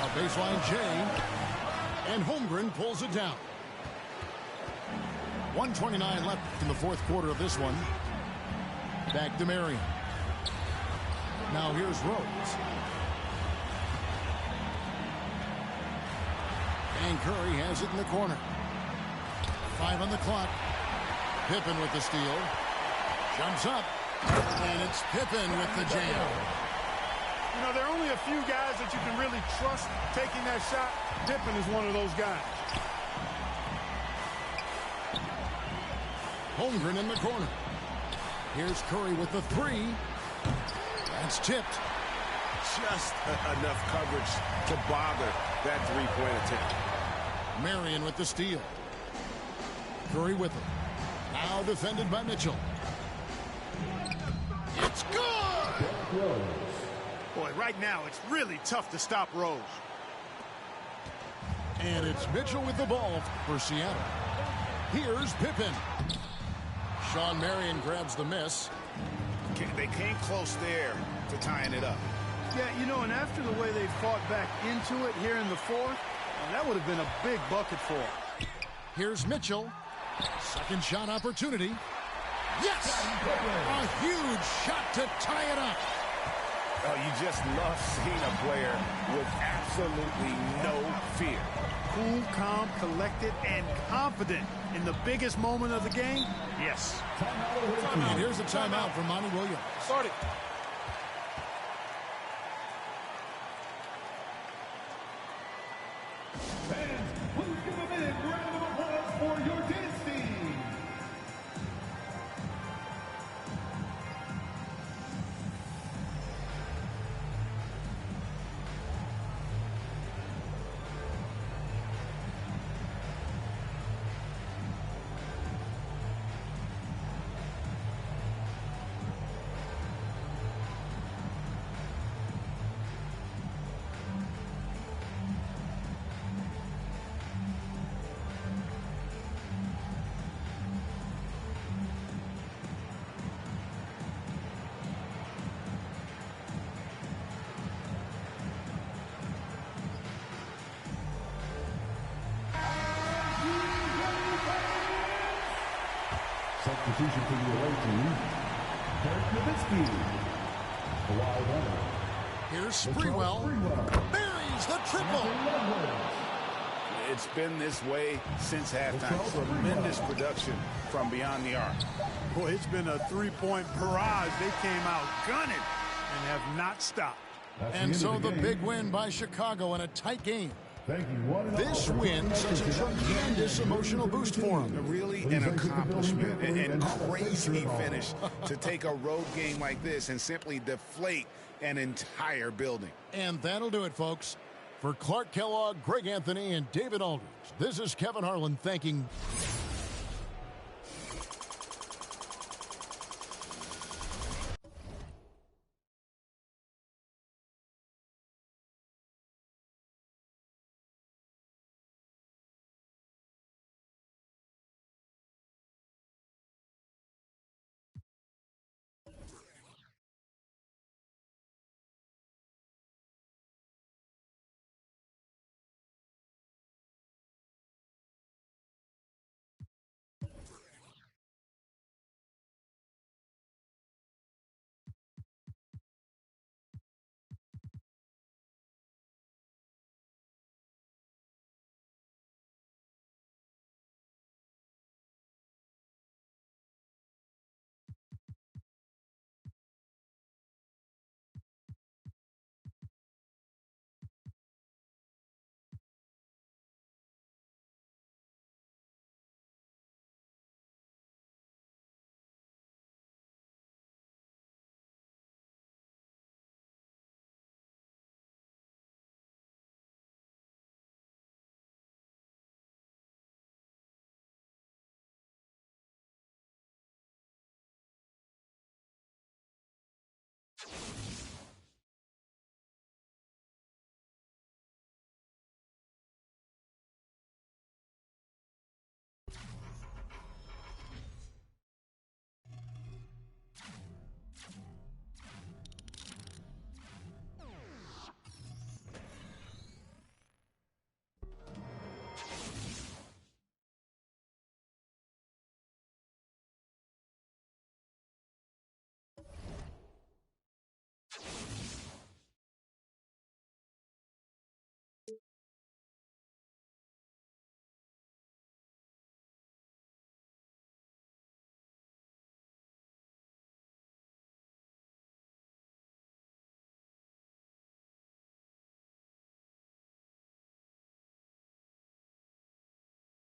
A baseline J. And Holmgren pulls it down. 1:29 left in the fourth quarter of this one. Back to Marion. Now here's Rose. And Curry has it in the corner. 5 on the clock. Pippen with the steal. Jumps up. And it's Pippen with the jam. You know, there are only a few guys that you can really trust taking that shot. Pippen is one of those guys. Holmgren in the corner. Here's Curry with the three. That's tipped. Just enough coverage to bother that three-point attempt. Marion with the steal. Curry with it. Now defended by Mitchell. It's good! Boy, right now it's really tough to stop Rose. And it's Mitchell with the ball for Seattle. Here's Pippen. Sean Marion grabs the miss. They came close there to tying it up. Yeah, you know, and after the way they fought back into it here in the fourth, that would have been a big bucket for him. Here's Mitchell. Second shot opportunity. Yes! A huge shot to tie it up. Oh, you just love seeing a player with absolutely no fear. Cool, calm, collected, and confident in the biggest moment of the game. Yes. And here's a timeout from Monty Williams. Start it. Fans, please give a big round of applause for your dance team. Substitution for the away team, Dirk Nowitzki. Kawhi Leonard. Here's Sprewell. Buries the triple. It's been this way since halftime. Tremendous production from beyond the arc. Boy, it's been a three-point barrage. They came out gunning and have not stopped. And so the big win by Chicago in a tight game. Thank you. This win sets a tremendous emotional boost for them. Really an accomplishment and crazy finish to take a road game like this and simply deflate an entire building. And that'll do it, folks. For Clark Kellogg, Greg Anthony, and David Aldridge, this is Kevin Harlan thanking